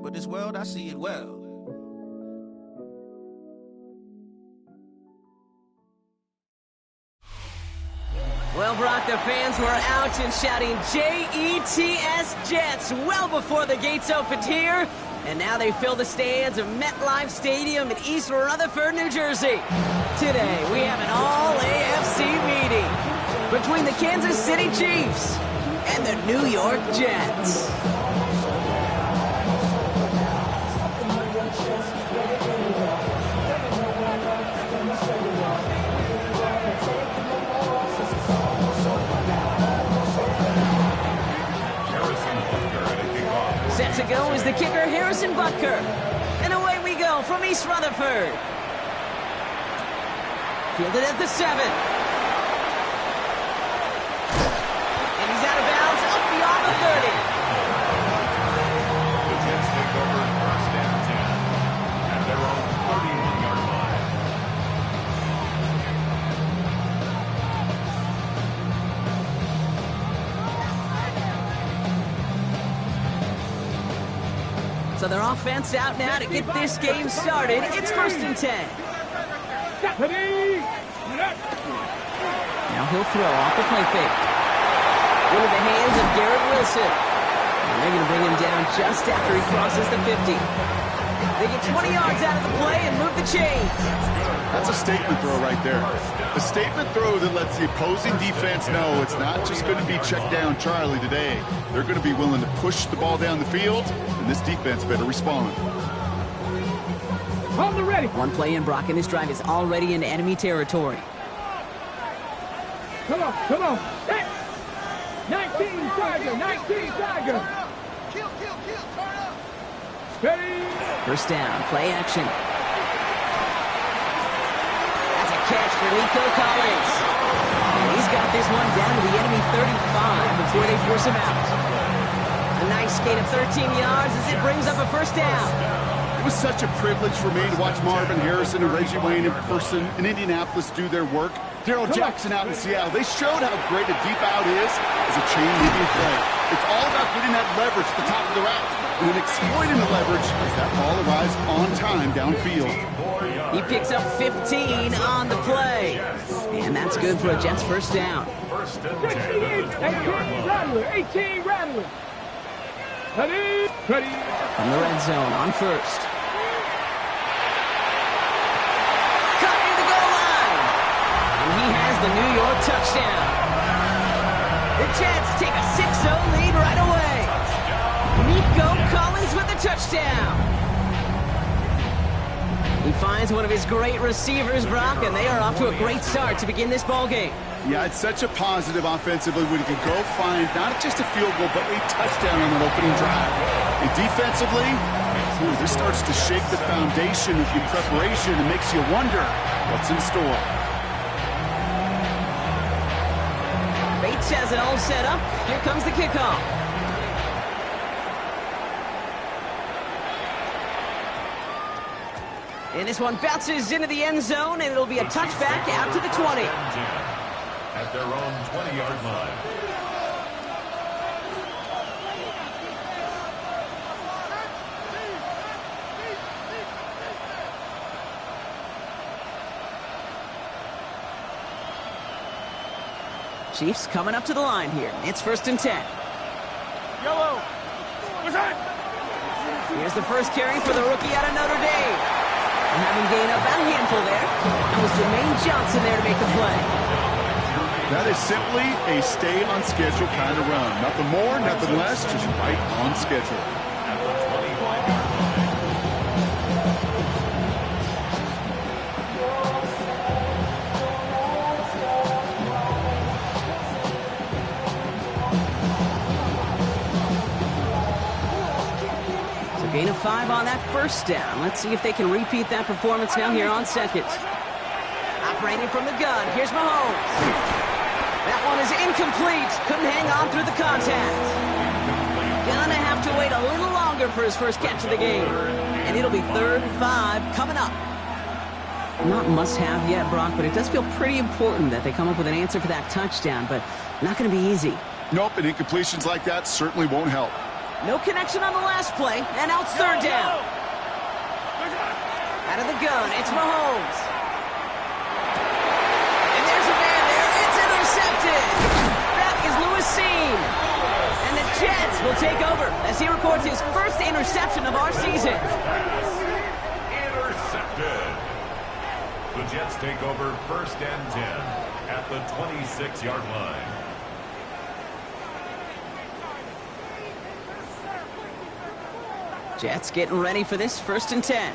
but this world, I see it well. Well, Brock, the fans were out and shouting J-E-T-S Jets well before the gates opened here. And now they fill the stands of MetLife Stadium in East Rutherford, New Jersey. Today, we have an all-AFC meeting between the Kansas City Chiefs and the New York Jets. Set to go is the kicker, Harrison Butker. And away we go from East Rutherford. Fielded at the 7. And he's out of bounds, up beyond the 30. The Jets take over first and 10 at their own 31-yard line. So their offense out now to get this game started. It's first and 10. Now he'll throw off the play fake. Into the hands of Garrett Wilson. And they're going to bring him down just after he crosses the 50. They get 20 yards out of the play and move the chains. That's a statement throw right there. A statement throw that lets the opposing defense know it's not just going to be check down Charlie today. They're going to be willing to push the ball down the field, and this defense better respond. On the ready. One play in, Brock, and this drive is already in enemy territory. Come on, come on. Hey. 19 Tiger, 19 Tiger. Kill, turn up. Ready. First down, play action. That's a catch for Nico Collins. And he's got this one down to the enemy 35 before they force him out. A nice gain of 13 yards as it brings up a first down. It was such a privilege for me to watch Marvin Harrison and Reggie Wayne in person in Indianapolis do their work. Daryl Jackson out in Seattle, they showed how great a deep out is as a chain moving play. It's all about getting that leverage at the top of the route and then exploiting the leverage as that ball arrives on time downfield. He picks up 15 on the play. And that's good for a Jets first down. 18 Rattler, 18 Rattler. Ready. From the red zone on first. Cut near the goal line. And he has the New York touchdown. The Jets take a 6-0 lead right away. Nico Collins with the touchdown. He finds one of his great receivers, Brock, and they are off to a great start to begin this ball game. Yeah, it's such a positive offensively when you can go find not just a field goal, but a touchdown on an opening drive. And defensively, this starts to shake the foundation of your preparation and makes you wonder what's in store. Bates has it all set up. Here comes the kickoff. And this one bounces into the end zone, and it'll be a touchback out to the 20. At their own 20-yard line. Chiefs coming up to the line here. It's first and 10. Yellow. What's that? Here's the first carry for the rookie out of Notre Dame. And having gained up about a handful there, that was Jermaine Johnson there to make the play. That is simply a stay-on-schedule kind of run. Nothing more, nothing less, just right on schedule. So gain of 5 on that first down. Let's see if they can repeat that performance now here on second. Operating from the gun, here's Mahomes. That one is incomplete. Couldn't hang on through the contact. Gonna have to wait a little longer for his first catch of the game. And it'll be 3rd and 5 coming up. Not must-have yet, Brock, but it does feel pretty important that they come up with an answer for that touchdown, but not going to be easy. Nope, and incompletions like that certainly won't help. No connection on the last play, and now it's third down. Out of the gun, it's Mahomes. And there's a man there. It's intercepted. That is Lewis Seen. And the Jets will take over as he records his first interception of our season. Intercepted. The Jets take over 1st and 10 at the 26-yard line. Jets getting ready for this 1st and 10.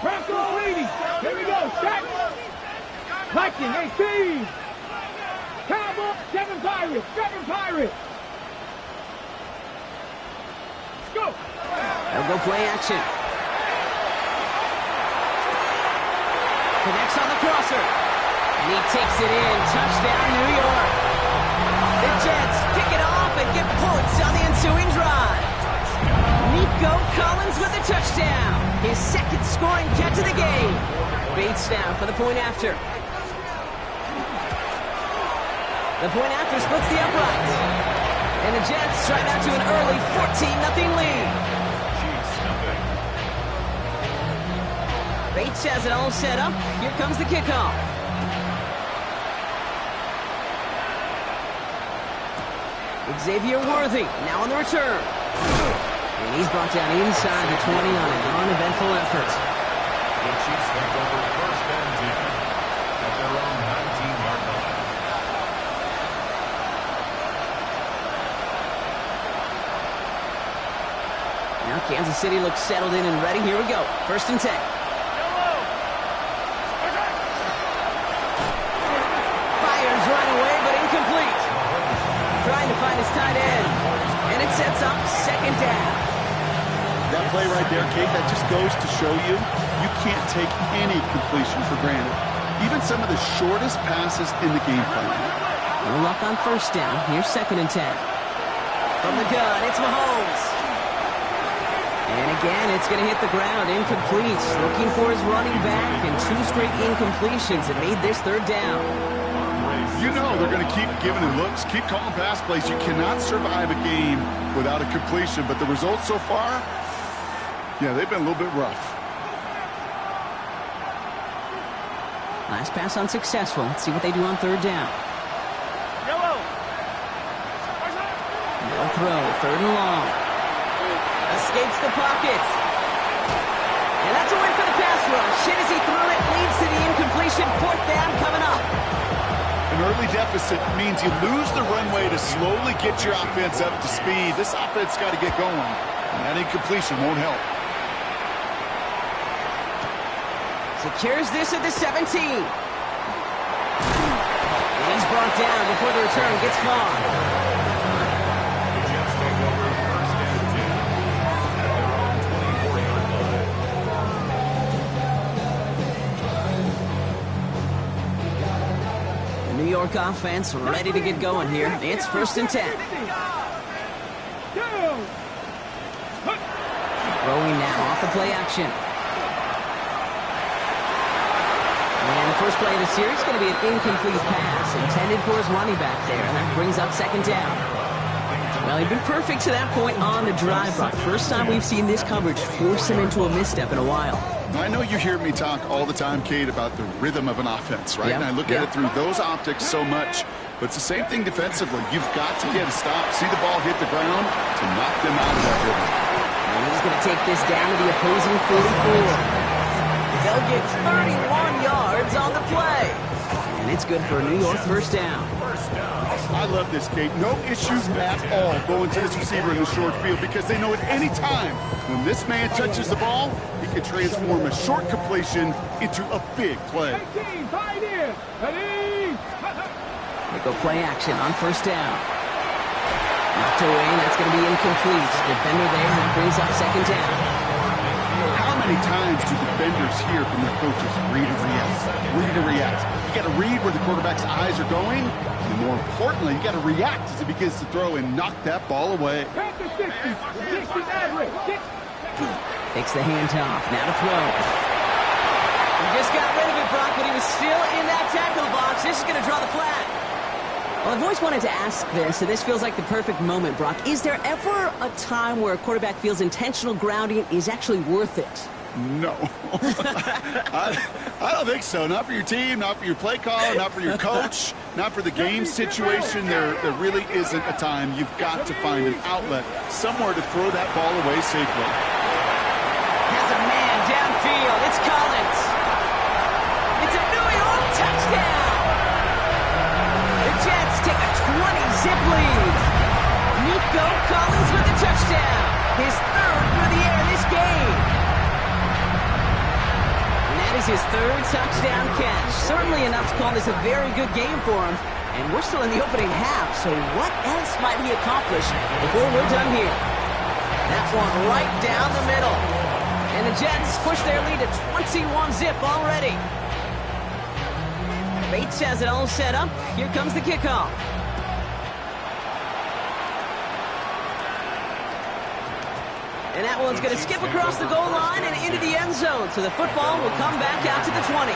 Bronco leading. Here we go. Set. Viking 18. Cowboy 7 Pirates. 7 Pirates. Let's go. They'll go play action. Connects on the crosser. And he takes it in. Touchdown, New York. The Jets pick it off and get points on the ensuing drive. Nico Collins with a touchdown. His second scoring catch of the game. Bates now for the point after. The point after splits the uprights. And the Jets drive out to an early 14-0 lead. Bates has it all set up. Here comes the kickoff. Xavier Worthy now on the return. And he's brought down inside the 20 on an uneventful effort. The Chiefs take over 1st and 10 at their own 19-yard line. Now Kansas City looks settled in and ready. Here we go. 1st and 10. Fires right away, but incomplete. Trying to find his tight end. And it sets up 2nd down. That play right there, Kate, that just goes to show you can't take any completion for granted. Even some of the shortest passes in the game plan. No luck on 1st down. Here's 2nd and 10. From the gun, it's Mahomes. And again, it's going to hit the ground. Incomplete. Looking for his running back, and 2 straight incompletions that made this 3rd down. You know they're going to keep giving him looks, keep calling pass plays. You cannot survive a game without a completion, but the results so far, yeah, they've been a little bit rough. Last pass unsuccessful. Let's see what they do on 3rd down. No throw, 3rd and long. Escapes the pocket. And that's a win for the pass rush. Shit as he threw it, leads to the incompletion. 4th down coming up. An early deficit means you lose the runway to slowly get your offense up to speed. This offense got to get going, and that incompletion won't help. Secures this at the 17. And he's brought down before the return gets far. The Jets take over 1st and 10 at their own 24-yard line. The New York offense ready to get going here. It's 1st and 10. Throwing now off the play action. And the first play of the series is going to be an incomplete pass intended for his running back there, and that brings up 2nd down. Well, he'd been perfect to that point on the drive, Brock. First time we've seen this coverage force him into a misstep in a while. I know you hear me talk all the time, Kate, about the rhythm of an offense, right? Yep. And I look at it through those optics so much, but it's the same thing defensively. You've got to get a stop, see the ball hit the ground to knock them out of that rhythm. And he's going to take this down to the opposing 44. They'll get 31 yards on the play. And it's good for a New York 1st down. I love this, Kate. No issues at all going to this receiver in the short field because they know at any time when this man touches the ball, he can transform a short completion into a big play. They go play action on 1st down. Knocked away, and that's going to be incomplete. Defender there, and that brings up 2nd down. How many times do defenders hear from their coaches, read and react, read and react? You got to read where the quarterback's eyes are going, and more importantly, you got to react as he begins to throw and knock that ball away. Takes the handoff, now to throw. He just got rid of it, Brock, but he was still in that tackle box. This is going to draw the flag. Well, I've always wanted to ask this, and this feels like the perfect moment, Brock. Is there ever a time where a quarterback feels intentional grounding is actually worth it? No. I don't think so. Not for your team, not for your play caller, not for your coach, not for the game situation. There really isn't a time. You've got to find an outlet, somewhere to throw that ball away safely. Has a man downfield. It's Collins. It's a New York touchdown. The Jets take a 20-zip lead. Nico Collins with the touchdown. His third through the air in this game. That is his third touchdown catch. Certainly enough to call this a very good game for him. And we're still in the opening half, so what else might he accomplish before we're done here? That one right down the middle. And the Jets push their lead to 21-zip already. Bates has it all set up. Here comes the kickoff. And that one's going to skip across the goal line and into the end zone. So the football will come back out to the 20.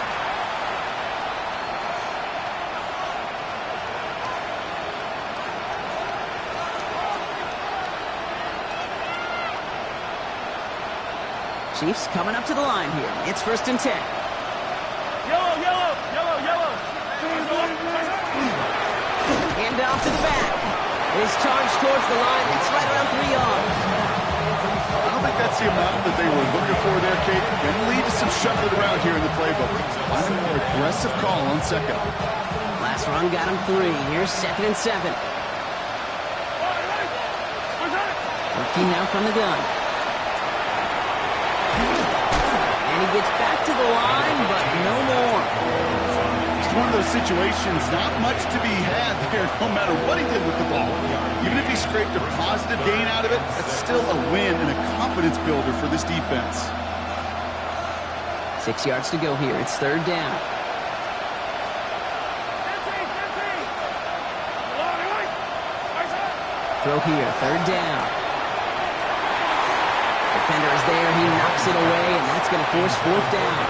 Chiefs coming up to the line here. It's 1st and 10. Yellow, yellow, yellow, yellow. Hand off to the back. His charge towards the line. It's right around 3 yards. I don't think that's the amount that they were looking for there, Kate. Going to lead to some shuffling around here in the playbook. Find a more aggressive call on second. Last run got him 3. Here's 2nd and 7. Working now from the gun. And he gets back to the line, but no more. It's one of those situations, not much to be had there, no matter what he did with the ball. Even if he scraped a positive gain out of it, that's still a win and a confidence builder for this defense. 6 yards to go here. It's 3rd down. Throw here, 3rd down. Defender is there. He knocks it away, and that's going to force 4th down.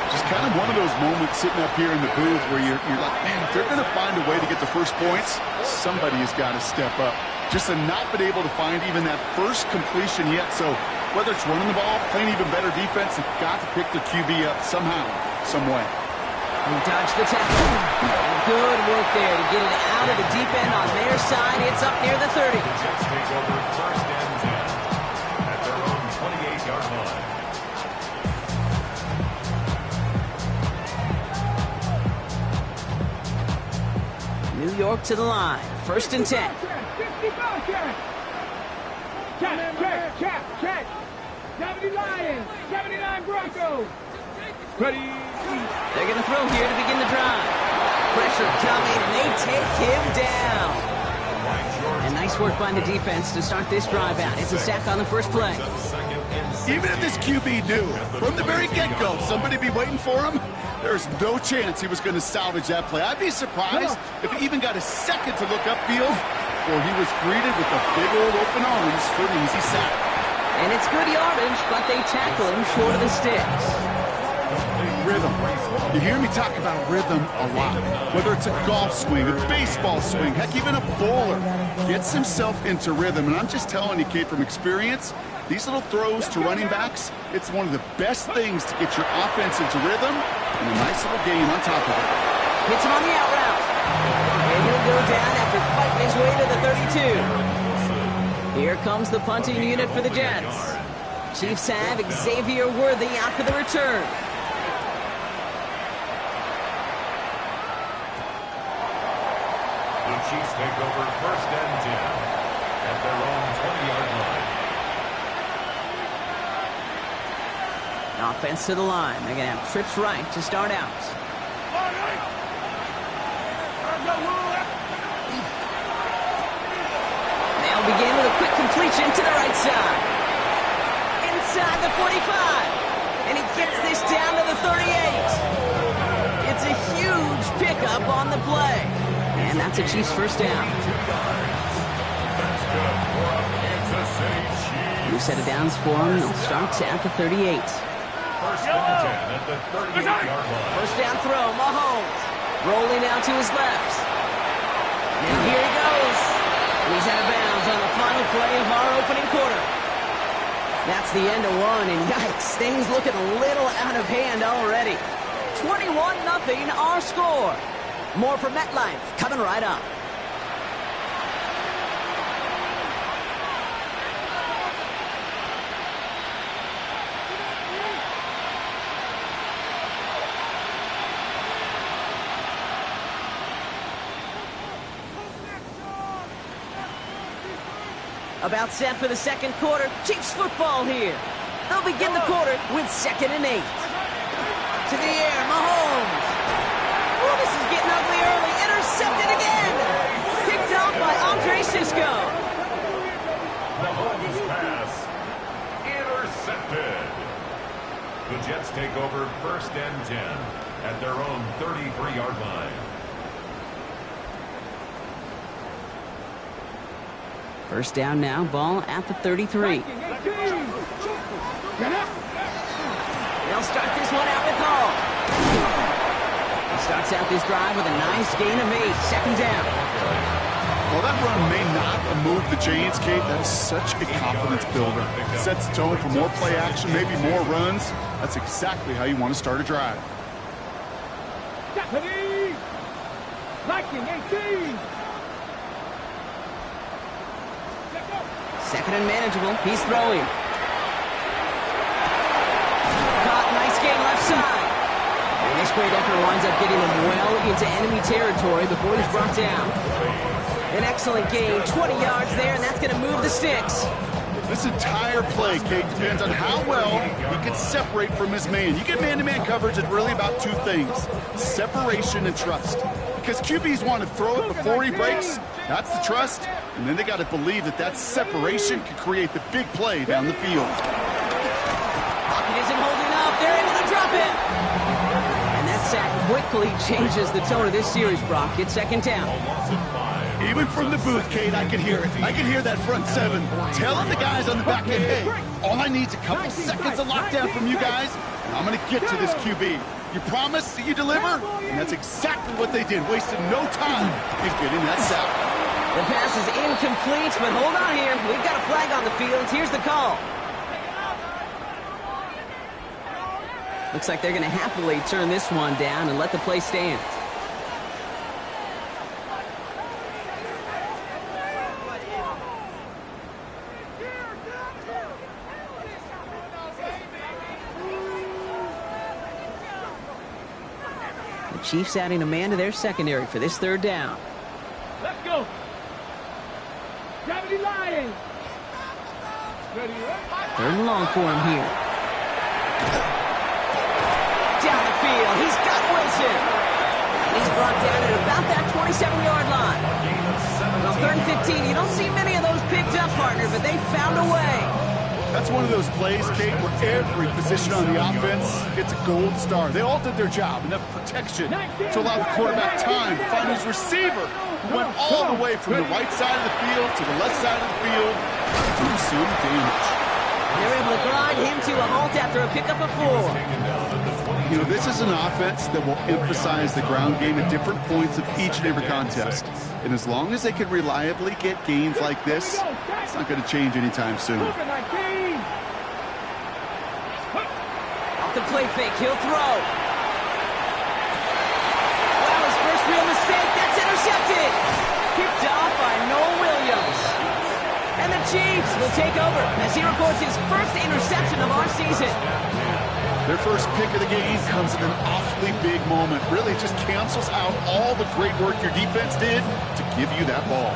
Just kind of one of those moments sitting up here in the booth where you're like, man, if they're going to find a way to get the first points, somebody has got to step up. Just to not been able to find even that first completion yet. So whether it's running the ball, playing even better defense, they've got to pick their QB up somehow, some way. He dodged the tackle. Good work there to get it out of the deep end on their side. It's up near the 30. Jets take over 1st and 10 at their own 28-yard line. New York to the line. 1st and 10. 55 check. Check. 70 Lions, 79 Broncos. Ready. They're going to throw here to begin the drive. Pressure coming, and they take him down. And nice work by the defense to start this drive out. It's a sack on the first play. Even if this QB knew from the very get-go somebody be waiting for him, there's no chance he was going to salvage that play. I'd be surprised if he even got a second to look upfield before he was greeted with the big old open arms for an easy sack. And it's good yardage, but they tackle him short of the sticks. Rhythm. You hear me talk about rhythm a lot. Whether it's a golf swing, a baseball swing, heck, even a bowler gets himself into rhythm. And I'm just telling you, Kate, from experience, these little throws to running backs, it's one of the best things to get your offense into rhythm and a nice little gain on top of it. Hits him on the out route. And he'll go down after fighting his way to the 32. Here comes the punting unit for the Jets. Chiefs have Xavier Worthy out for the return. The Chiefs take over 1st and 10 at their own 20-yard line. Offense to the line. They're going to have trips right to start out. They'll begin with a quick completion to the right side. Inside the 45. And he gets this down to the 38. It's a huge pickup on the play. And that's a Chiefs first down. New set of downs for him. They'll start at the 38. 1st and 10 at the 38-yard line. First down throw, Mahomes. Rolling out to his left. And here he goes. And he's out of bounds on the final play of our opening quarter. That's the end of one, and yikes, things looking a little out of hand already. 21-0 our score. More from MetLife coming right up. About set for the second quarter. Chiefs football here. They'll begin the quarter with 2nd and 8. To the air, Mahomes. Oh, this is getting ugly early. Intercepted again. Picked off by Andre Sisco. Mahomes pass. Intercepted. The Jets take over 1st and 10 at their own 33-yard line. First down now, ball at the 33. They'll start this one out with Hall. He starts out this drive with a nice gain of 8. 2nd down. Well, that run may not have moved the chains, Kate. That is such a confidence builder. It sets the tone for more play action, maybe more runs. That's exactly how you want to start a drive. Deputy! Liking 18! 2nd and manageable. He's throwing. Caught, nice gain left side. And this great effort winds up getting him well into enemy territory before he's brought down. An excellent gain, 20 yards there, and that's going to move the sticks. This entire play, Kate, depends on how well he can separate from his man. You get man-to-man coverage, it's really about 2 things: separation and trust. Because QBs want to throw it before he breaks. That's the trust. And then they got to believe that that separation can create the big play down the field. Pocket isn't holding up. They're able to drop it. And that sack quickly changes the tone of this series, Brock. It's 2nd down. Even from the booth, Kate, I can hear it. I can hear that front 7 telling the guys on the back end, hey, all I need is a couple seconds of lockdown from you guys, and I'm going to get to this QB. You promise that you deliver? And that's exactly what they did. Wasted no time in getting that sack. The pass is incomplete, but hold on here. We've got a flag on the field. Here's the call. Looks like they're going to happily turn this one down and let the play stand. The Chiefs adding a man to their secondary for this 3rd down. Let's go! Gravity Lion! Ready, 3rd and long for him here. Down the field, he's got Wilson. And he's brought down at about that 27-yard line. Well, 3rd and 15, you don't see many of those picked up, partner, but they found a way. That's one of those plays, Kate, where every position on the offense gets a gold star. They all did their job. Enough protection to allow the quarterback time to find his receiver, who went all the way from the right side of the field to the left side of the field to do some damage. They're able to grind him to a halt after a pickup of 4. You know, this is an offense that will emphasize the ground game at different points of each and every contest. And as long as they can reliably get gains like this, it's not going to change anytime soon. Off the play fake, he'll throw. Well, his first real mistake, that's intercepted. Picked off by Noah Williams. And the Chiefs will take over as he records his first interception of our season. Their first pick of the game comes at an awfully big moment. Really just cancels out all the great work your defense did to give you that ball.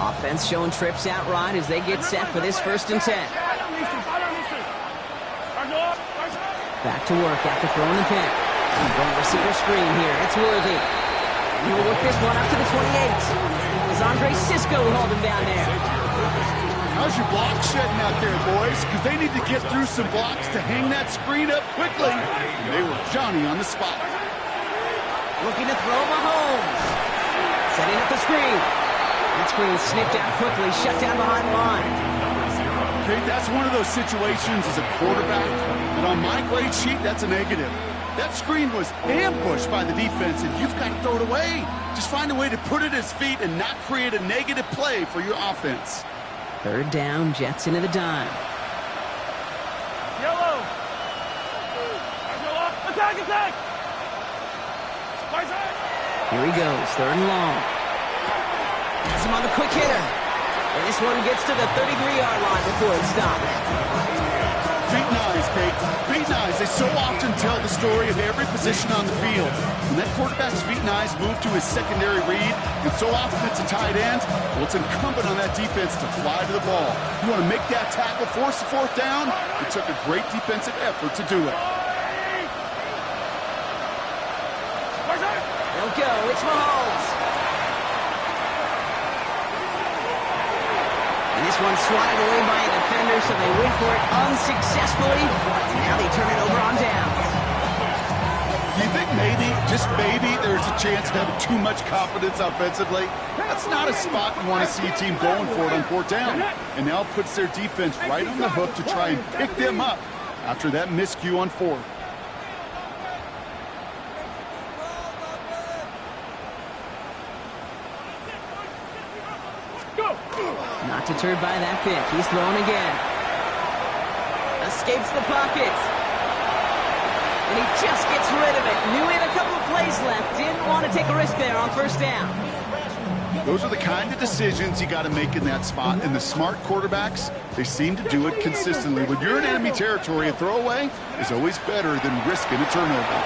Offense showing trips out right as they get set for this 1st and 10. Back to work after throwing the pick. Going receiver screen here. It's Worthy. And he will work this one up to the 28. As Andre Sisco held him down there. How's your block shedding out there, boys? Because they need to get through some blocks to hang that screen up quickly. And they were Johnny on the spot. Looking to throw Mahomes. Setting up the screen. That screen sniffed out quickly, shut down behind the line. Okay, that's one of those situations as a quarterback, and on my grade sheet, that's a negative. That screen was ambushed by the defense, and you've got to throw it away. Just find a way to put it at his feet and not create a negative play for your offense. Third down, Jets into the dime. Yellow. Attack, attack. Here he goes, third and long. Has him on the quick hitter. And this one gets to the 33-yard line before it stops. Feet and eyes, Kate. Feet and eyes. They so often tell the story of every position on the field. When that quarterback's feet and eyes move to his secondary read, and so often it's a tight end, well, it's incumbent on that defense to fly to the ball. You want to make that tackle, force the fourth down? It took a great defensive effort to do it. They'll go. It's Mahomes. And this one's swatted away by a defender, so they went for it unsuccessfully. And now they turn it over on downs. Do you think maybe, just maybe, there's a chance of having too much confidence offensively? That's not a spot you want to see a team going for it on fourth down. And now puts their defense right on the hook to try and pick them up after that miscue on fourth. Not deterred by that pick. He's throwing again. Escapes the pocket. And he just gets rid of it. Knew he had a couple of plays left. Didn't want to take a risk there on first down. Those are the kind of decisions you got to make in that spot. And the smart quarterbacks, they seem to do it consistently. When you're in enemy territory, a throwaway is always better than risking a turnover.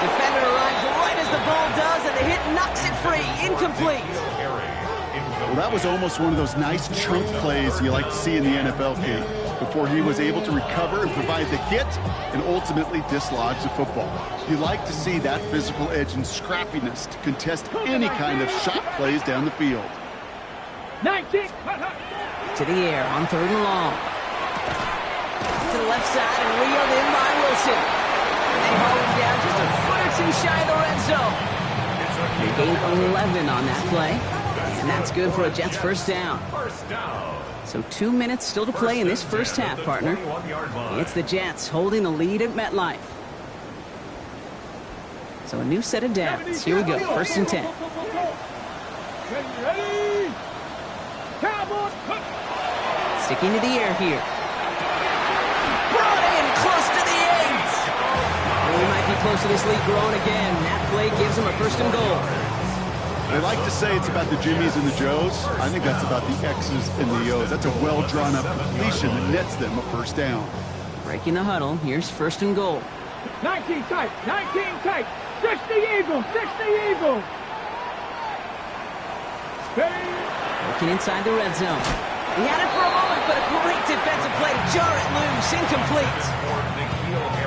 Defender arrives right as the ball does, and the hit knocks it free. Incomplete. Well, that was almost one of those nice chunk plays you like to see in the NFL, Kate, before he was able to recover and provide the hit and ultimately dislodge the football. You like to see that physical edge and scrappiness to contest any kind of shot plays down the field. 19. To the air on third and long. To the left side and reeled in by Wilson. And they haul him down just a foot or two shy of the red zone. They gain 11 on that play. And that's good for a Jets first down. So 2 minutes still to play in this first half, partner. It's the Jets holding the lead at MetLife. So a new set of downs. Here we go, first and 10. Sticking to the air here. Brought in close to the 8. And we might be close to this lead growing again. That play gives them a first and goal. They like to say it's about the Jimmies and the Joes. I think that's about the X's and the O's. That's a well-drawn-up completion that nets them a first down. Breaking the huddle. Here's first and goal. 19 tight. 19 tight. 60 Eagles. 60 Eagles. Working inside the red zone. He had it for a moment, but a great defensive play to jar it loose. Incomplete.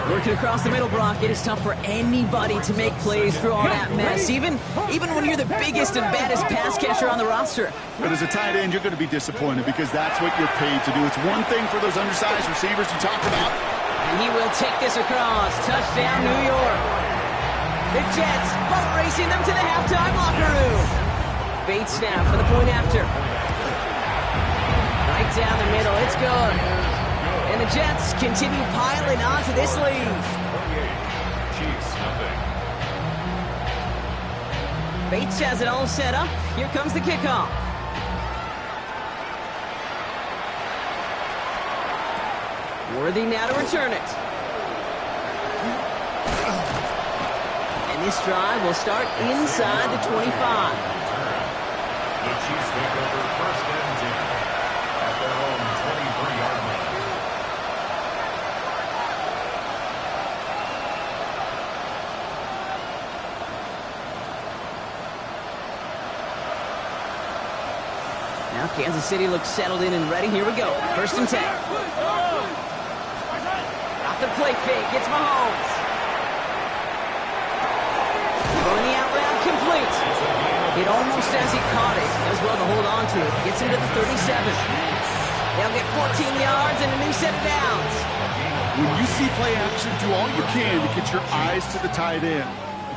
Working across the middle, Brock, it is tough for anybody to make plays through all that mess, even when you're the biggest and baddest pass catcher on the roster. But as a tight end, you're going to be disappointed because that's what you're paid to do. It's one thing for those undersized receivers you talk about. And he will take this across. Touchdown, New York. The Jets boat racing them to the halftime locker room. Bates now for the point after. Right down the middle, it's good. And the Jets continue piling onto this lead. Bates has it all set up. Here comes the kickoff. Worthy now to return it. And this drive will start inside the 25. The Chiefs take over first and 10 at their own 23-yard line. Now Kansas City looks settled in and ready. Here we go. First and 10. Off the play fake. It's Mahomes. Throwing the out route complete. It almost as he caught it. Does well to hold on to it. Gets him to the 37. They'll get 14 yards and a new set of downs. When you see play action, do all you can to get your eyes to the tight end.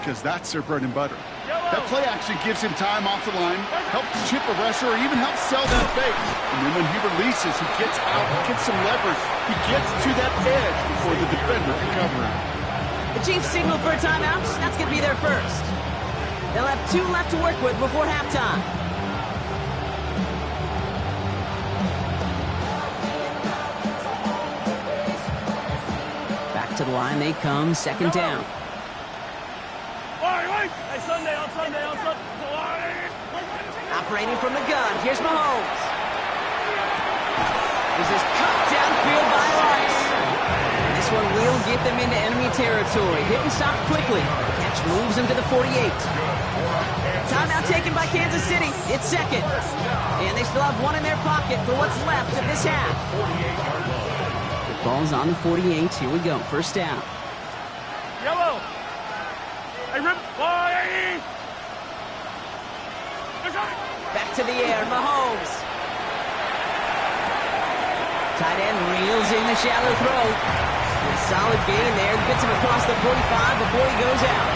because that's their bread and butter. That play action gives him time off the line, helps chip a rusher, or even helps sell that fake. And then when he releases, he gets out, gets some leverage. He gets to that edge before the defender can cover him. The Chiefs signal for a timeout. That's going to be their first. They'll have 2 left to work with before halftime. Back to the line they come, second down. Hey, Sunday. Operating from the gun, here's Mahomes. This is cut downfield by Rice. And this one will get them into enemy territory. Hit and stop quickly. The catch moves them to the 48. Timeout taken by Kansas City. It's second. And they still have 1 in their pocket for what's left of this half. The ball's on the 48. Here we go. First down. Yellow. Hey, Rip. Back to the air. Mahomes. Tight end reels in the shallow throw. A solid gain there. Gets him across the 45 before he goes out.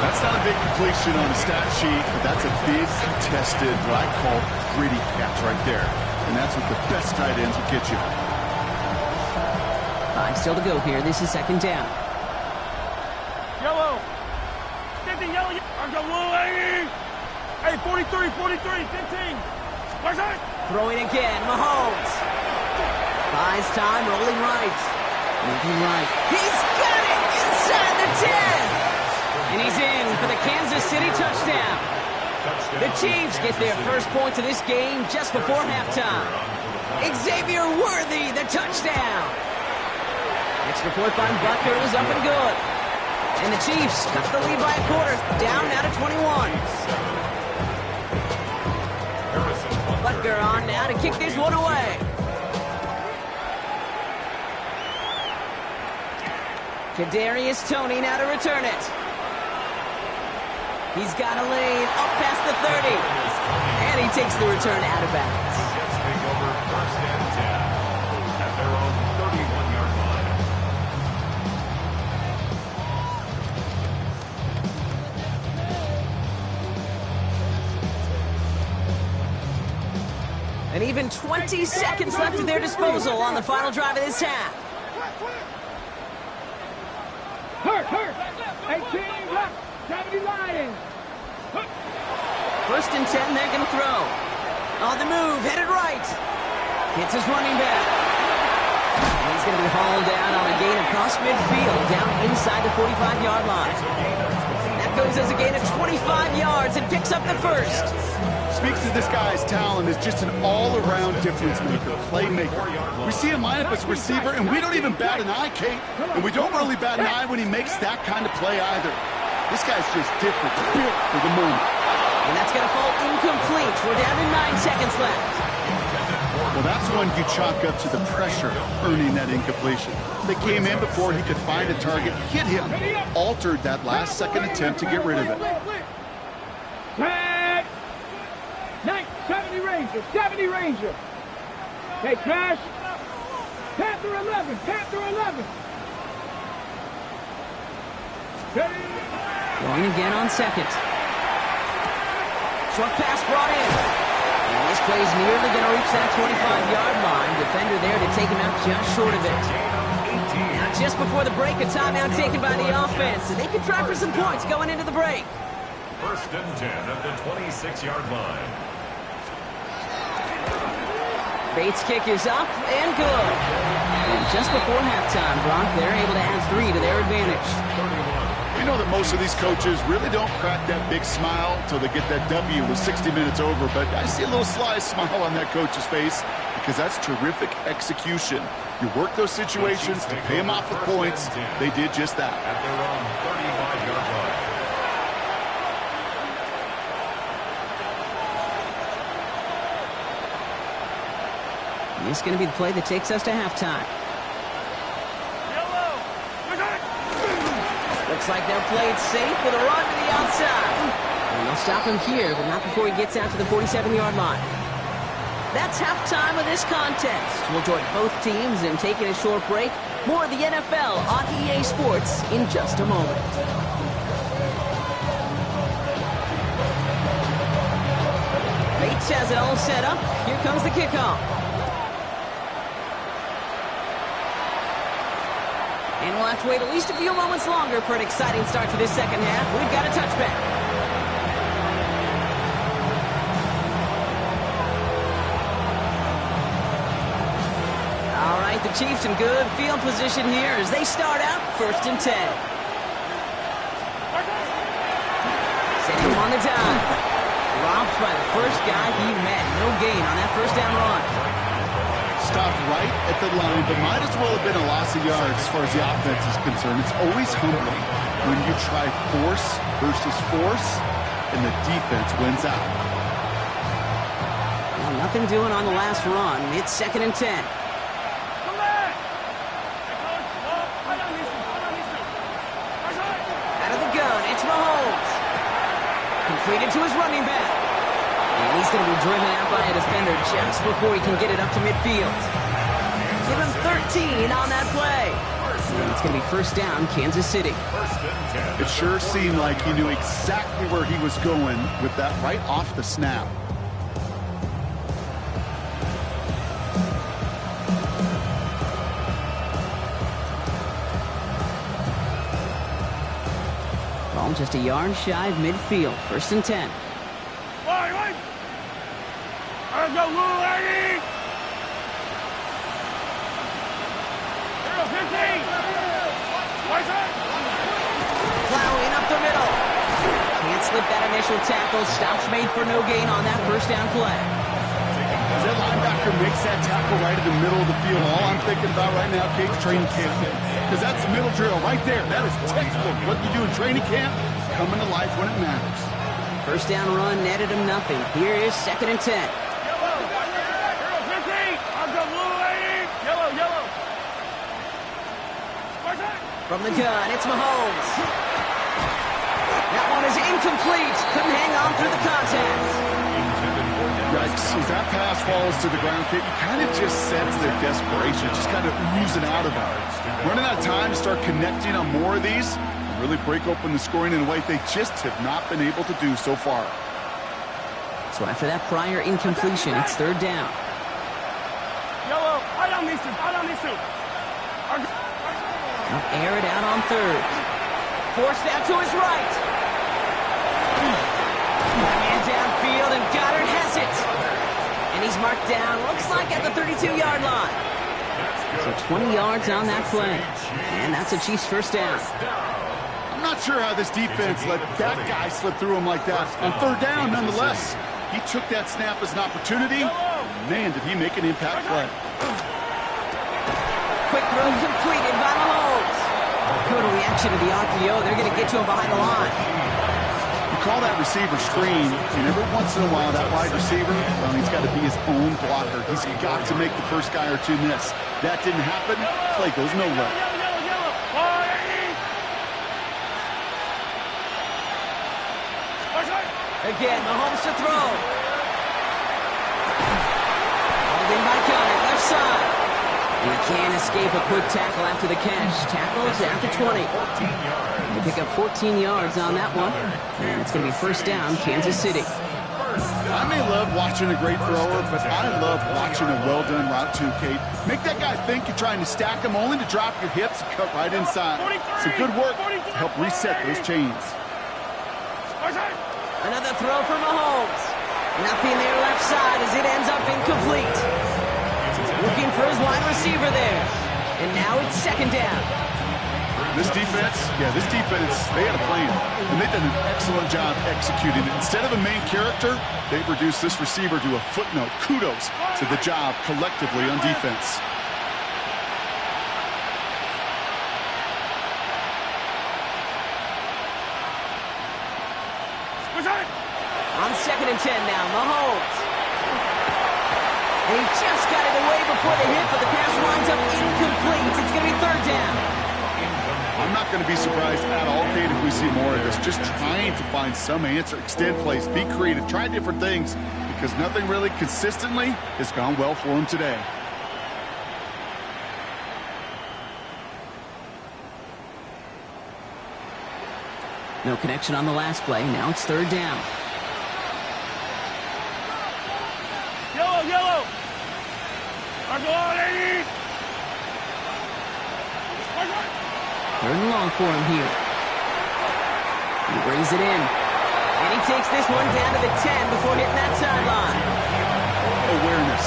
That's not a big completion on the stat sheet, but that's a big contested, what I call gritty catch right there. And that's what the best tight ends will get you. 5 still to go here. This is second down. Yellow. 50, yellow. I'm going low. Hey, 43, 15. Where's that? Throwing again. Mahomes. Buys time, rolling right. Moving right. He's got it inside the 10. And he's in for the Kansas City touchdown. The Chiefs get their first points of this game just before halftime. Xavier Worthy, the touchdown. Extra point by Butker is up and good. And the Chiefs cut the lead by a quarter, down now to 21. Butker on now to kick this one away. Kadarius Toney now to return it. He's got a lane up past the 30. And he takes the return out of bounds. Jets take over first and 10 at their own 31-yard line. And even 20 seconds left at their disposal on the final drive of this half. Hurt. 18 left. 70 Lions. First and 10, they're going to throw. On the move, headed right. Hits his running back. And he's going to be hauled down on a gain across midfield, down inside the 45-yard line. That goes as a gain of 25 yards and picks up the first. Speaks to this guy's talent as just an all-around difference maker, playmaker. We see him line up as a receiver, and we don't even bat an eye, Kate. And we don't really bat an eye when he makes that kind of play either. This guy's just different, built for the moment. And that's going to fall incomplete. We're down to 9 seconds left. Well, that's when you chalk up to the pressure earning that incompletion. They came in before he could find a target, hit him, altered that last-second attempt to get rid of it. Tag. 70 Ranger. Hey, Crash. Panther 11. Going again on second. Short pass brought in. And this play's nearly going to reach that 25-yard line. Defender there to take him out just short of it. Now, just before the break, a timeout taken by the offense. And they can try for some points going into the break. First and 10 at the 26-yard line. Bates' kick is up and good. And just before halftime, Brock, they're able to add 3 to their advantage. We know that most of these coaches really don't crack that big smile until they get that W with 60 minutes over, but I see a little sly smile on that coach's face because that's terrific execution. You work those situations to pay them off with points. They did just that. At their own 35-yard line. This is going to be the play that takes us to halftime. Looks like they're played safe with a run to the outside. And they'll stop him here, but not before he gets out to the 47-yard line. That's halftime of this contest. We'll join both teams in taking a short break. More of the NFL on EA Sports in just a moment. defense has it all set up. Here comes the kickoff. And we'll have to wait at least a few moments longer for an exciting start to this second half. We've got a touchback. All right, the Chiefs in good field position here as they start out 1st and 10. Setting him on the dime. Dropped by the first guy he met. No gain on that first down run. Stopped right at the line, but might as well have been a loss of yards as far as the offense is concerned. It's always humbling when you try force versus force, and the defense wins out. Well, nothing doing on the last run. It's 2nd and 10. Come back! Hey, coach. I don't need to. Out of the gun, it's Mahomes. Completed to his running back. And he's going to be driven out by a defender just before he can get it up to midfield. Give him 13 on that play. And it's going to be 1st down, Kansas City. It sure seemed like he knew exactly where he was going with that right off the snap. Ball just a yard shy of midfield. 1st and 10. Wait! Let's go, YNG! 15! Where's that? Plowing up the middle. Can't slip that initial tackle. Stops made for no gain on that 1st down play. As that linebacker makes that tackle right in the middle of the field, all I'm thinking about right now, Kate, training camp. Because that's middle drill right there. That is textbook. What you do in training camp, coming to life when it matters. 1st down run netted him nothing. Here is 2nd and 10. Yellow. From the gun, it's Mahomes. That one is incomplete. Couldn't hang on through the contact. Yikes. As that pass falls to the ground, Kate, you kind of just sense their desperation, just kind of oozing out of them. Running out of time to start connecting on more of these, and really break open the scoring in a way they just have not been able to do so far. So after that prior incompletion, it's 3rd down. Yellow, I don't need to. He'll air it out on 3rd. Forced out to his right. Man downfield, and Goddard has it. And he's marked down, looks like at the 32-yard line. So 20 yards on that play. And that's a Chiefs 1st down. I'm not sure how this defense let that guy slip through him like that. On 3rd down, nonetheless, he took that snap as an opportunity. Man, did he make an impact play. Quick throw completed by Mahomes. Good reaction to the RPO. They're going to get to him behind the line. You call that receiver screen, and every once in a while, that wide receiver, well, he's got to be his own blocker. He's got to make the first guy or two miss. That didn't happen. Play goes nowhere. Again, Mahomes to throw. Hauled in by Goddard, left side. And he can't escape a quick tackle after the catch. Tackles at the 20. They pick up 14 yards on that one. And it's going to be 1st down, Kansas City. I may love watching a great thrower, but I love watching a well-done route too, Kate. Make that guy think you're trying to stack him only to drop your hips and cut right inside. Some good work to help reset those chains. Another throw for Mahomes. Nothing there left side as it ends up incomplete. Looking for his wide receiver there. And now it's 2nd down. This defense, they had a plan. And they've done an excellent job executing it. Instead of a main character, they've reduced this receiver to a footnote. Kudos to the job collectively on defense. On 2nd and 10 now, Mahomes. And he just got it away before the hit, but the pass winds up incomplete. It's going to be 3rd down. I'm not going to be surprised at all, Kate, if we see more of this. Just trying to find some answer, extend plays, be creative, try different things, because nothing really consistently has gone well for him today. No connection on the last play. Now it's 3rd down. Third and long for him here. He brings it in. And he takes this one down to the 10 before hitting that sideline. Awareness.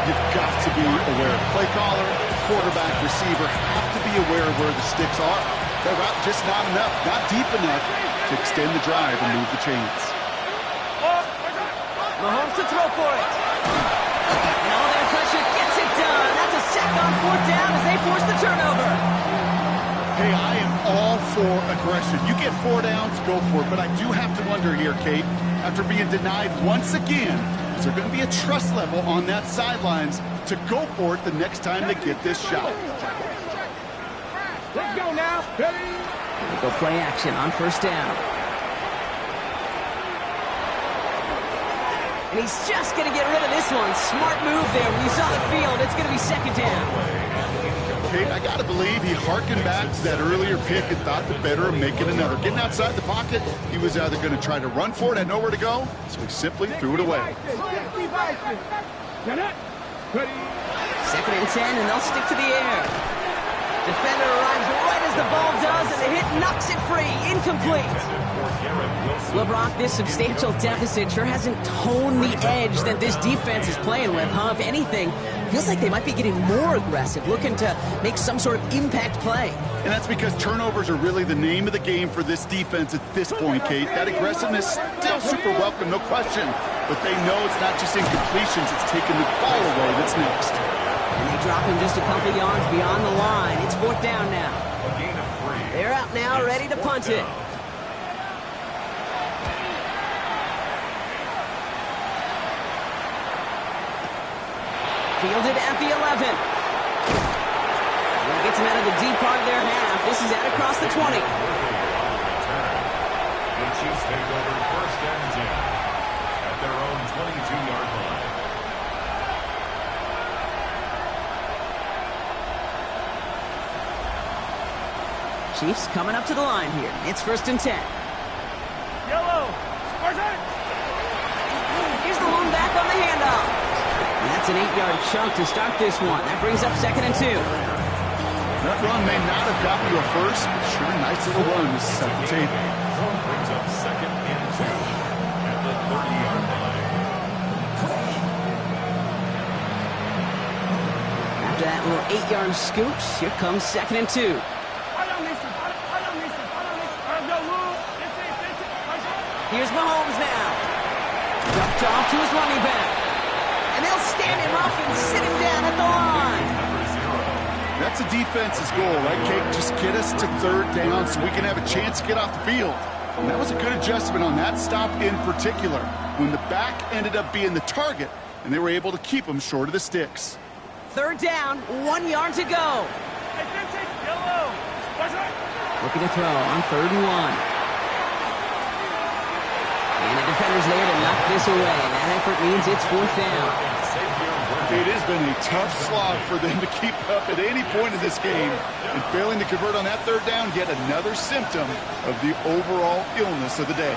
You've got to be aware. Play caller, quarterback, receiver have to be aware of where the sticks are. That route just not enough, not deep enough to extend the drive and move the chains. Mahomes to throw for it. And all their pressure gets it done. That's a sack on fourth down as they force the turnover. Hey, I am all for aggression. You get 4 downs, go for it. But I do have to wonder here, Kate, after being denied once again, is there going to be a trust level on that sidelines to go for it the next time they get this shot? Let's go now. Ready? They go play action on first down. And he's just going to get rid of this one. Smart move there. When you saw the field, it's going to be second down. Kate, I got to believe he hearkened back to that earlier pick and thought the better of making another. Getting outside the pocket, he was either going to try to run for it, had nowhere to go, so he simply threw it away. Second and 10, and they'll stick to the air. Defender arrives right as the ball does, and the hit knocks it free. Incomplete. LeBron, this substantial deficit sure hasn't toned the edge that this defense is playing with, huh? If anything, feels like they might be getting more aggressive, looking to make some sort of impact play. And that's because turnovers are really the name of the game for this defense at this point, Kate. That aggressiveness still super welcome, no question. But they know it's not just incompletions, it's taking the ball away that's next. And they drop him just a couple yards beyond the line. It's fourth down now. They're out now, ready to punt it. Fielded at the 11. That gets him out of the deep part of their half. This is out across the 20. The Chiefs take over first and 10 at their own 22-yard line. Chiefs coming up to the line here. It's first and 10. Yellow. Here's the lone back on the handoff. And that's an 8-yard chunk to start this one. That brings up second and 2. That run may not have gotten you a first, but sure a nice little run to set the table. Brings up second and 2 at the 30-yard line. After that little 8-yard scoot, here comes second and 2. Here's Mahomes now. Dumped off to his running back. And they'll stand him up and sit him down at the line. That's a defense's goal, right, Kate? Just get us to third down so we can have a chance to get off the field. And that was a good adjustment on that stop in particular, when the back ended up being the target, and they were able to keep him short of the sticks. Third down, 1 yard to go. Looking to throw on third and 1. And the defender's there to knock this away. And that effort means it's fourth down. It has been a tough slog for them to keep up at any point in this game. And failing to convert on that third down, yet another symptom of the overall illness of the day.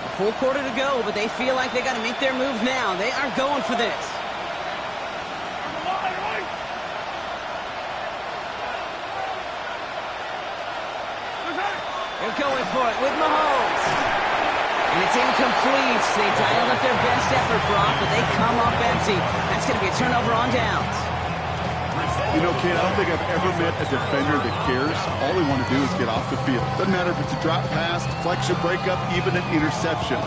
A full quarter to go, but they feel like they got to make their move now. They are going for this. They're going for it with Mahomes. And it's incomplete. They dialed up their best effort, Brock, but they come up empty. That's going to be a turnover on downs. You know, Kate, I don't think I've ever met a defender that cares. All they want to do is get off the field. Doesn't matter if it's a drop pass, deflection, breakup, even an interception.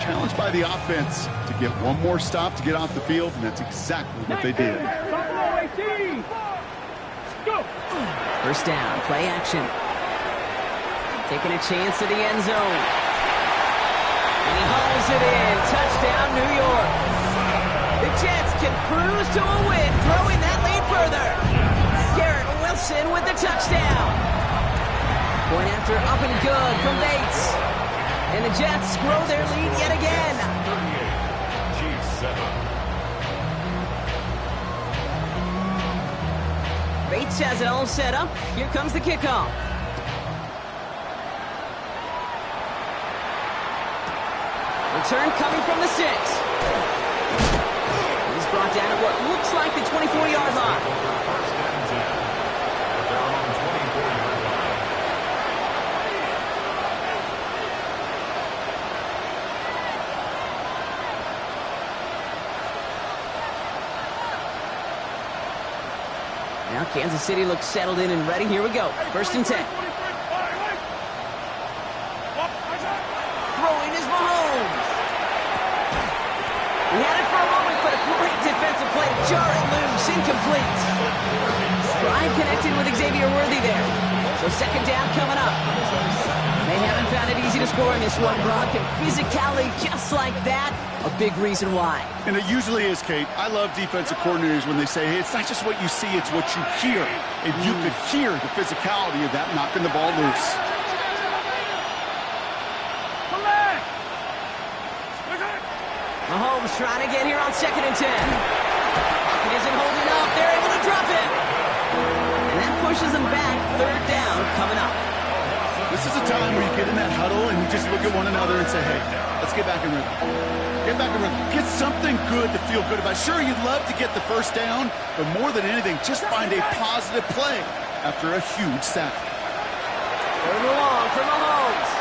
Challenged by the offense to get one more stop to get off the field, and that's exactly what they did. First down, play action. Taking a chance to the end zone. And he hauls it in. Touchdown, New York. The Jets can cruise to a win, throwing that lead further. Garrett Wilson with the touchdown. Point after up and good from Bates. And the Jets grow their lead yet again. 38, Chiefs 7. Bates has it all set up. Here comes the kickoff. Return coming from the 6. brought down at what looks like the 24-yard line. First and 10. At their own 24-yard line. Now Kansas City looks settled in and ready. Here we go. First and 10. Throwing is Mahomes. He had it for a moment, but a great defensive play to jar it loose. Incomplete. Try connecting with Xavier Worthy there. So second down coming up. They haven't found it easy to score in this one, Brock. And physicality just like that, a big reason why. And it usually is, Kate. I love defensive coordinators when they say, hey, it's not just what you see, it's what you hear. And you could hear the physicality of that knocking the ball loose. Mahomes trying to get here on second and 10. Pocket isn't holding up. They're able to drop it. And that pushes them back. Third down coming up. This is a time where you get in that huddle and you just look at one another and say, hey, let's get back in rhythm. Get back in rhythm. Get something good to feel good about. Sure, you'd love to get the first down, but more than anything, just find a positive play after a huge sack. Third and long for Mahomes.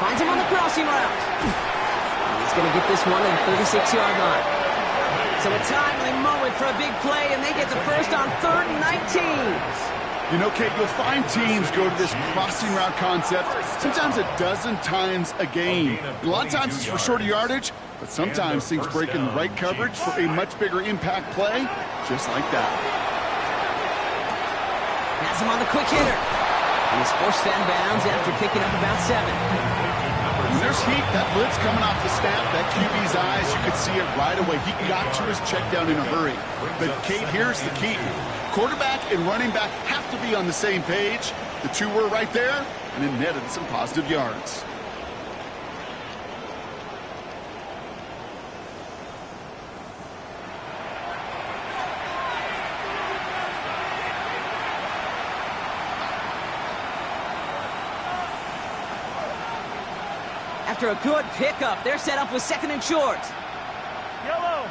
Finds him on the crossing route. He's going to get this one at the 36-yard line. So a timely moment for a big play, and they get the first on 3rd and 19. You know, Kate, you'll find teams go to this crossing route concept sometimes a dozen times a game. A lot of times it's for shorter yardage, but sometimes things break in the right coverage for a much bigger impact play, just like that. Has him on the quick hitter. And he's forced out of bounds after picking up about 7. There's heat. That blitz coming off the snap, that QB's eyes, you could see it right away. He got to his check down in a hurry. But, Kate, here's the key. Quarterback and running back have to be on the same page. The two were right there, and it netted some positive yards. After a good pickup, they're set up with second and short. Yellow.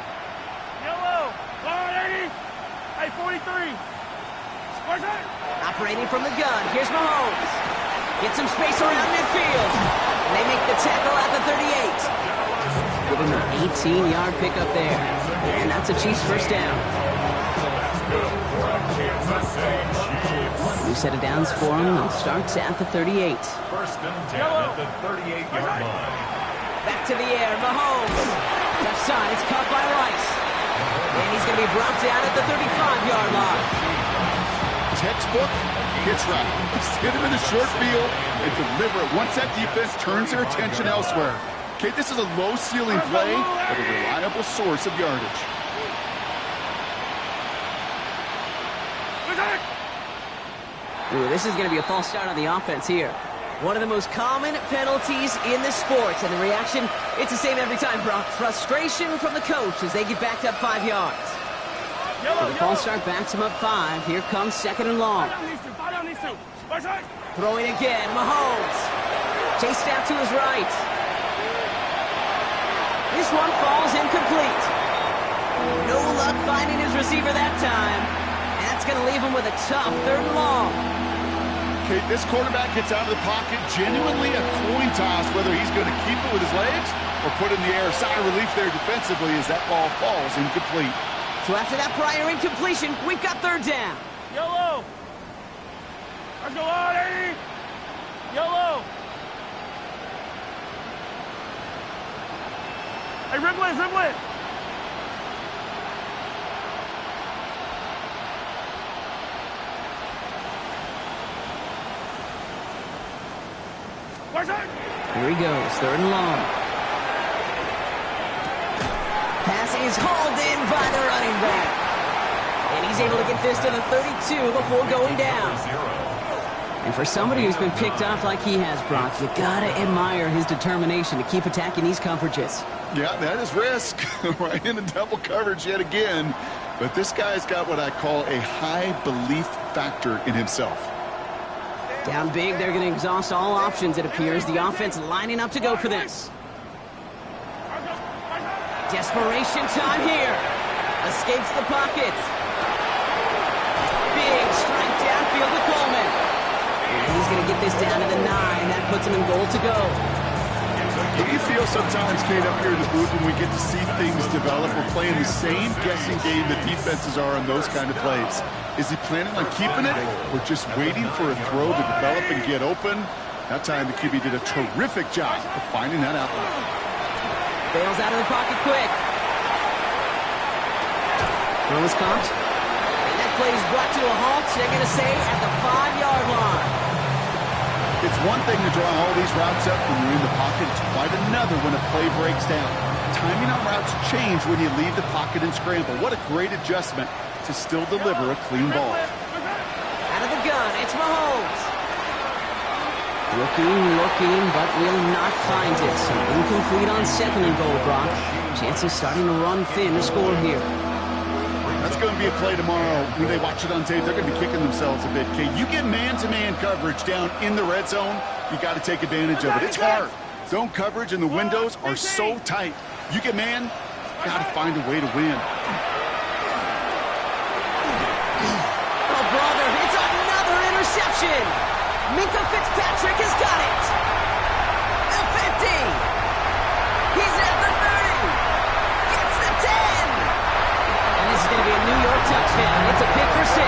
Yellow. Car 80. Hey, 43. Where's that? Operating from the gun. Here's Mahomes. Get some space around midfield. And they make the tackle at the 38. Give him an 18-yard pickup there. And that's a Chiefs first down. New set of downs for him. It starts at the 38. First and 10 at the 38-yard line. Back to the air. Mahomes. Left side. It's caught by Rice. And he's going to be brought down at the 35-yard line. Textbook pitch route. Just hit him in the short field and deliver it once that defense turns their attention elsewhere. Okay, this is a low-ceiling play, but a reliable source of yardage. Ooh, this is going to be a false start on the offense here. One of the most common penalties in the sports, and the reaction, it's the same every time, Brock. Frustration from the coach as they get backed up 5 yards. So the false start backs him up 5. Here comes second and long. Throwing again, Mahomes. Chased out to his right. This one falls incomplete. No luck finding his receiver that time. And that's going to leave him with a tough third and long. Okay, this quarterback gets out of the pocket, genuinely a coin toss whether he's going to keep it with his legs or put it in the air. Sigh of relief there defensively as that ball falls incomplete. So after that prior incompletion, we've got third down. Yellow. Let's go on, 80. Yellow. Hey, Riblett, Riblett. Here he goes, third and long. Pass is hauled in by the running back. And he's able to get this to the 32 before going down. And for somebody who's been picked off like he has, Brock, you gotta admire his determination to keep attacking these coverages. Yeah, that is risk. Right into double coverage yet again. But this guy's got what I call a high belief factor in himself. Down big, they're going to exhaust all options, it appears. The offense lining up to go for this. Desperation time here. Escapes the pocket. Big strike downfield to Coleman. And he's going to get this down to the 9. That puts him in goal to go. Do you feel sometimes, Kate, up here in the booth when we get to see things develop, we're playing the same guessing game that defenses are on those kind of plays? Is he planning on keeping it or just waiting for a throw to develop and get open? That time the QB did a terrific job of finding that outlet. Bails out of the pocket quick. Throw is caught. And that play is brought to a halt, they're going to say, at the 5-yard line. It's one thing to draw all these routes up when you're in the pocket. It's quite another when a play breaks down. Timing on routes change when you leave the pocket and scramble. What a great adjustment to still deliver a clean ball. Out of the gun, it's Mahomes. Looking, but will not find it. So incomplete on 2nd and goal, Brock. Chances starting to run thin to score here. That's going to be a play tomorrow. When they watch it on tape, they're going to be kicking themselves a bit. Kate, you get man-to-man coverage down in the red zone, you got to take advantage of it. It's hard. Zone coverage and the windows are so tight. You get man, got to find a way to win. Oh, brother, it's another interception. Minka Fitzpatrick has got it. The 50. He's at the 30. Gets the 10. And this is going to be a New York touchdown. It's a pick for 6.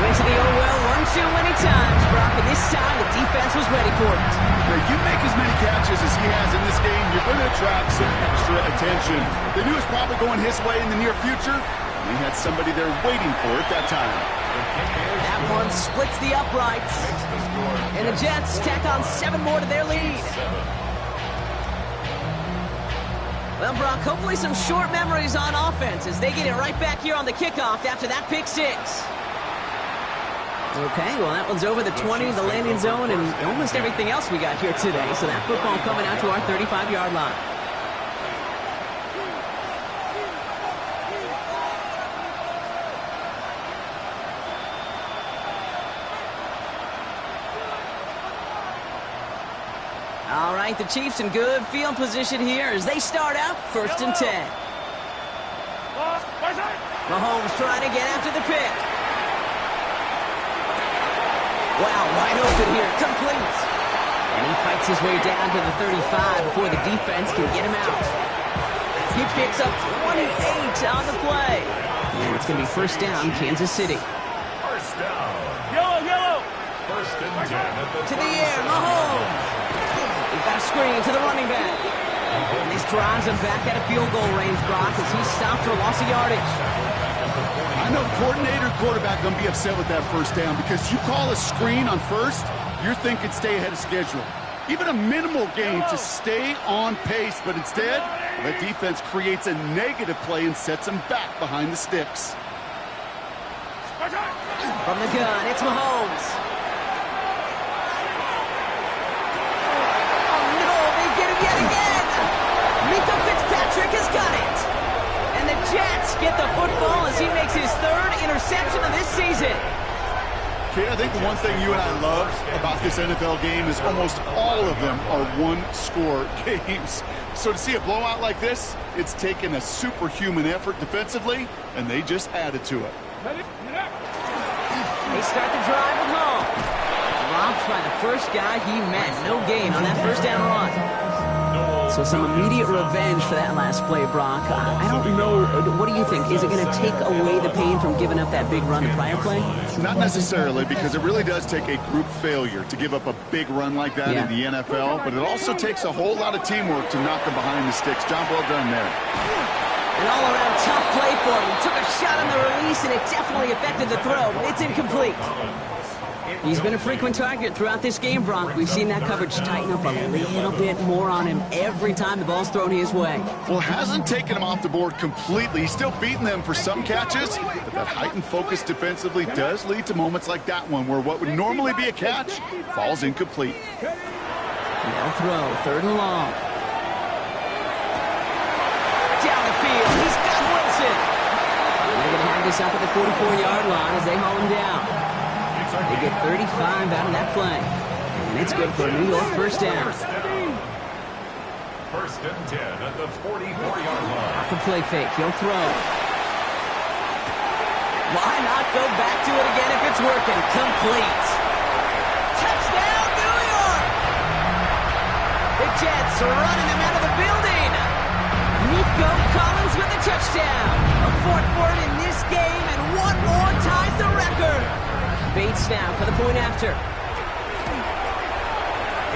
Went to the well 1-2 many times, Brock, and this time the defense was ready for it. Now, you make as many catches as he has in this game, you're going to attract some extra attention. They knew it was probably going his way in the near future, and he had somebody there waiting for it that time. That one splits the uprights, and the Jets tack on 7 more to their lead. Well, Brock, hopefully some short memories on offense as they get it right back here on the kickoff after that pick 6. Okay, well, that one's over the 20, the landing zone, and almost everything else we got here today. So that football coming out to our 35-yard line. All right, the Chiefs in good field position here as they start out 1st and 10. Mahomes trying to get after the pick. Wow, wide open here, complete. And he fights his way down to the 35 before the defense can get him out. He picks up 28 on the play. And it's going to be 1st down, Kansas City. 1st down. Yellow. 1st and 10. To the air, Mahomes. He's got a screen to the running back. And this drives him back at a field goal range, Brock, as he stopped for loss of yardage. I know coordinator, quarterback going to be upset with that 1st down because you call a screen on 1st, you're thinking stay ahead of schedule. Even a minimal gain to stay on pace, but instead, the defense creates a negative play and sets them back behind the sticks. From the gun, it's Mahomes. Oh, no, they get him yet again. Minka Fitzpatrick has got it. And the Jets get the football as he makes his 3rd interception of this season. Kate, I think the one thing you and I love about this NFL game is almost all of them are one-score games. So to see a blowout like this, it's taken a superhuman effort defensively, and they just added to it. They start the drive at home. Dropped by the first guy he met. No gain on that 1st down run. So some immediate revenge for that last play, Brock. I don't know. What do you think? Is it going to take away the pain from giving up that big run the prior play? Not necessarily, because it really does take a group failure to give up a big run like that in the NFL, but it also takes a whole lot of teamwork to knock them behind the sticks. Job well done there. An all-around tough play for him. He took a shot on the release, and it definitely affected the throw. It's incomplete. He's been a frequent target throughout this game, Brock. We've seen that coverage tighten up a little bit more on him every time the ball's thrown his way. Well, it hasn't taken him off the board completely. He's still beating them for some catches, but that heightened focus defensively does lead to moments like that one where what would normally be a catch falls incomplete. Now throw, 3rd and long. Down the field, he's got Wilson. They're going to have this up at the 44-yard line as they haul him down. They get 35 out of that play. And it's good for a New York 1st down. First and 10 at the 44-yard line. Off the play fake, he'll throw. Why not go back to it again if it's working? Complete. Touchdown, New York! The Jets are running him out of the building. Nico Collins with the touchdown. A fourth for him in this game, and one more ties the record. Bates now for the point after.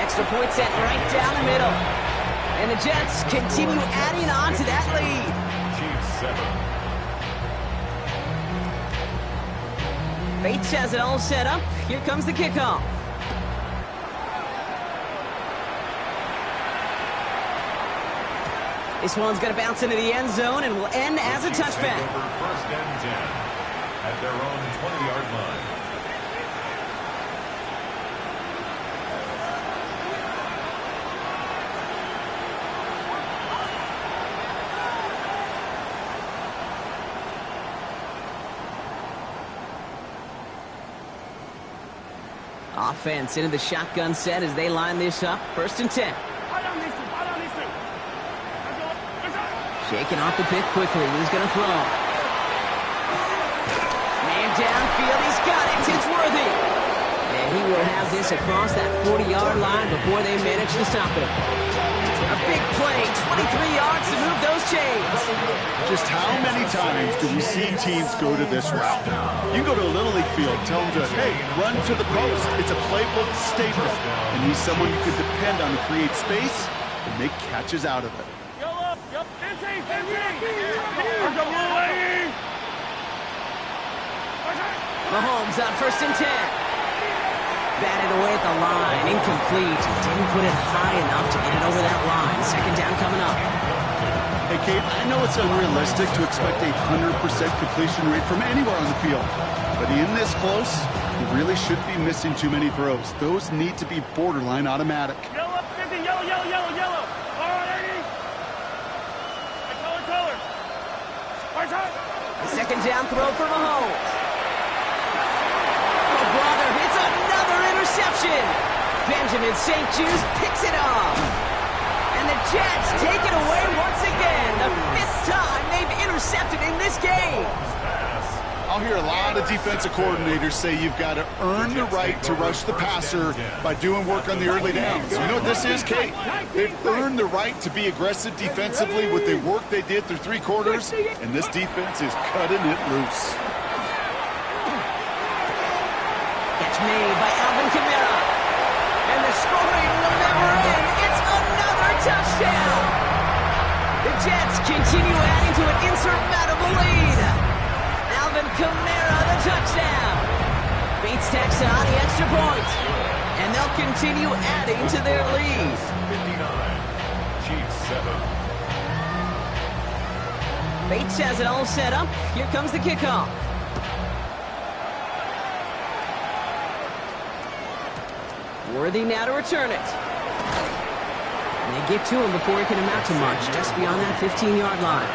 Extra point set right down the middle. And the Jets continue adding on to that lead. Chiefs 7. Bates has it all set up. Here comes the kickoff. This one's going to bounce into the end zone and will end as a touchback. First and 10 at their own 20-yard line. Offense into the shotgun set as they line this up. First and 10. Shaking off the pick quickly. He's going to throw. Man downfield. He's got it. It's worthy. And he will have this across that 40-yard line before they manage to stop him. A big play. 23 yards to move those chains. Just how many times do we see teams go to this route? You can go to a Little League field, tell them to, hey, run to the post. It's a playbook staple. And he's someone you can depend on to create space and make catches out of it. Mahomes on first and 10. Batted away at the line. Incomplete. Didn't put it high enough to get it over that line. Second down coming up. Hey, Kate, I know it's unrealistic to expect a 100% completion rate from anywhere on the field. But in this close, you really shouldn't be missing too many throws. Those need to be borderline automatic. Yellow, 50, yellow, yellow, yellow, yellow. All right, 80. Color. The second down throw for Mahomes. Oh, brother, it's another interception. Benjamin St. Juice picks it off. And the Jets take it away once again. The fifth time they've intercepted in this game. I'll hear a lot of defensive coordinators say you've got to earn the right to rush the passer by doing work on the early downs. You know what this is, Kate? They've earned the right to be aggressive defensively with the work they did through 3 quarters, and this defense is cutting it loose. Catch made by Alvin Kamara. And the scoring will never end. It's another touchdown. The Jets continue adding to an insurmountable lead. Alvin Kamara, the touchdown. Bates tacks on the extra point. And they'll continue adding to their lead. 59. Chiefs 7. Bates has it all set up. Here comes the kickoff. Worthy now to return it. And they get to him before he can amount to much, just beyond that 15-yard line.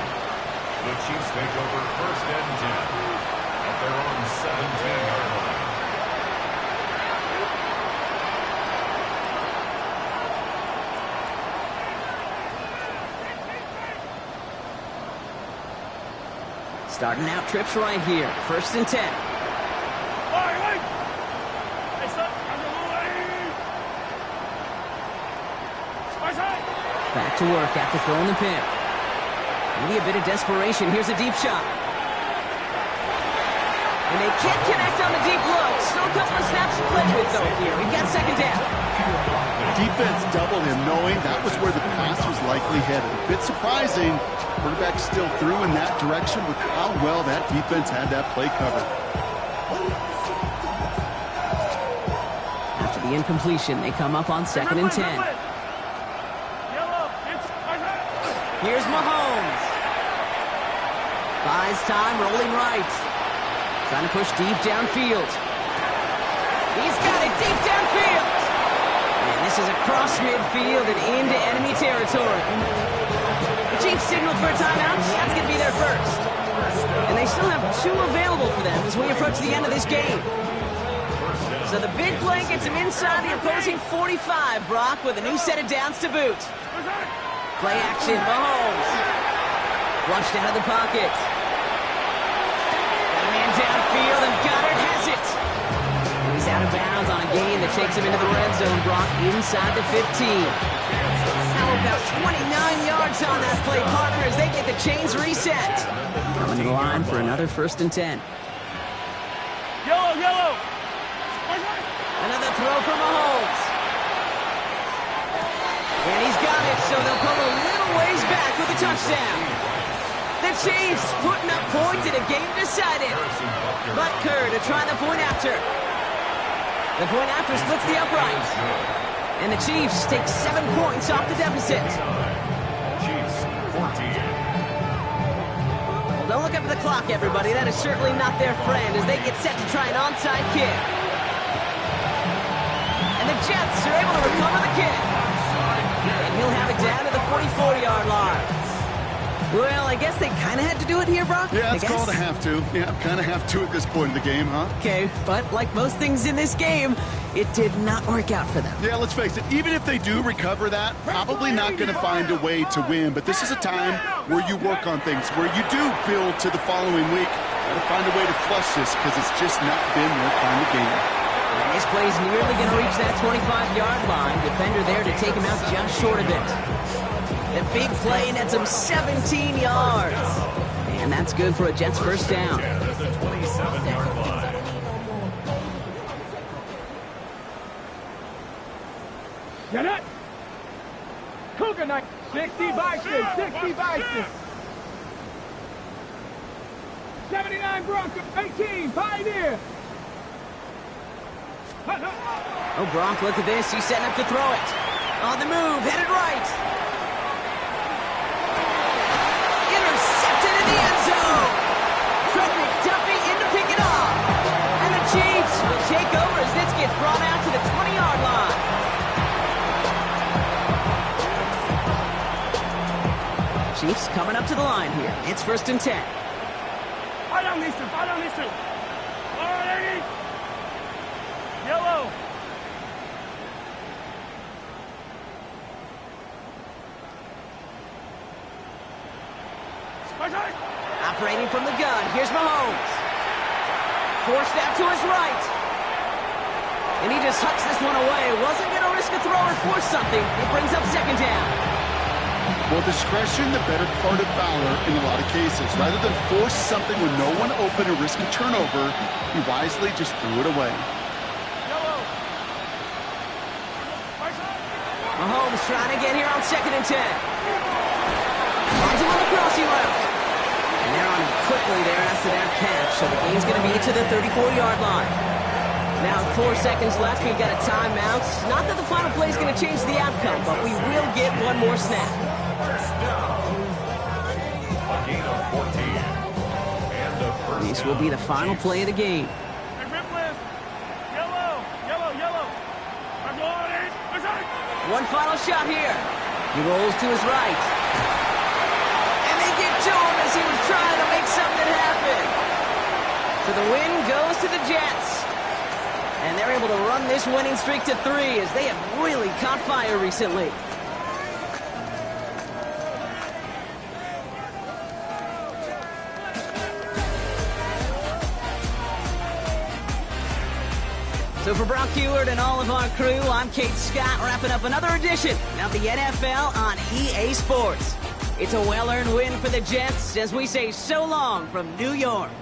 The Chiefs take over first and 10 at their own 17-yard line. Starting out trips right here. First and 10. Back to work after throwing the pick. Maybe a bit of desperation. Here's a deep shot. And they can't connect on the deep look. Still a couple of snaps to play with, though, here. We've got second down. Defense doubled him, knowing that was where the pass was likely headed. A bit surprising. Quarterback still threw in that direction with how well that defense had that play covered. After the incompletion, they come up on second and 10. Here's Mahomes. Buys time, rolling right. Trying to push deep downfield. He's got it deep downfield. And this is across midfield and into enemy territory. The Chiefs signaled for a timeout. That's going to be their first. And they still have 2 available for them as we approach the end of this game. So the big play gets him inside the opposing 45, Brock, with a new set of downs to boot. Play action, Mahomes. Flushed out of the pocket. Got a man downfield, and Goddard has it. And he's out of bounds on a gain that takes him into the red zone, Brock, inside the 15. How about 29 yards on that play, partner, as they get the chains reset. Coming to the line for another 1st and 10. Yellow, yellow. Another throw from Mahomes. And he's got it, so they'll come a little ways back with a touchdown. The Chiefs putting up points in a game decided. Butker to try the point after. The point after splits the upright. And the Chiefs take 7 points off the deficit. Chiefs, 14. Well, don't look up at the clock, everybody. That is certainly not their friend as they get set to try an onside kick. And the Jets are able to recover the kick. And he'll have it down to the 44-yard line. Well, I guess they kind of had to do it here, Brock. Yeah, it's called a have to. Yeah, kind of have to at this point in the game, huh? Okay, but like most things in this game, it did not work out for them. Yeah, let's face it, even if they do recover that, probably not going to find a way to win. But this is a time where you work on things, where you do build to the following week. Got to find a way to flush this because it's just not been their kind of game. And this play's nearly going to reach that 25-yard line. Defender there to take him out just short of it. The big play nets him 17 yards. And that's good for a Jets 1st down. At the 27-yard line. Get it. Cougar night. 60 Bison. 60 Bison. 79 Broncos. 18 Pioneer. Oh, Gronk, look at this. He's setting up to throw it. On the move, headed right. Intercepted in the end zone. Trent McDuffie in to pick it off. And the Chiefs will take over as this gets brought out to the 20-yard line. Chiefs coming up to the line here. It's 1st and 10. Fight on these two. Fight on these two. All right, yellow. Operating from the gun, here's Mahomes. Forced out to his right. And he just hucks this one away. Wasn't going to risk a throw or force something. It brings up 2nd down. Well, discretion, the better part of valor in a lot of cases. Rather than force something with no one open or risk a turnover, he wisely just threw it away. Mahomes trying to get here on 2nd and 10. Finds him on the crossing route. And they're on him quickly there after that catch. So the game's going to be to the 34-yard line. Now 4 seconds left. We've got a timeout. Not that the final play is going to change the outcome, but we will get one more snap. A gain of 14. And a 1st This will be the final play of the game. One final shot here. He rolls to his right. And they get to him as he was trying to make something happen. So the win goes to the Jets. And they're able to run this winning streak to 3 as they have really caught fire recently. So for Brock Heward and all of our crew, I'm Kate Scott, wrapping up another edition of the NFL on EA Sports. It's a well-earned win for the Jets as we say so long from New York.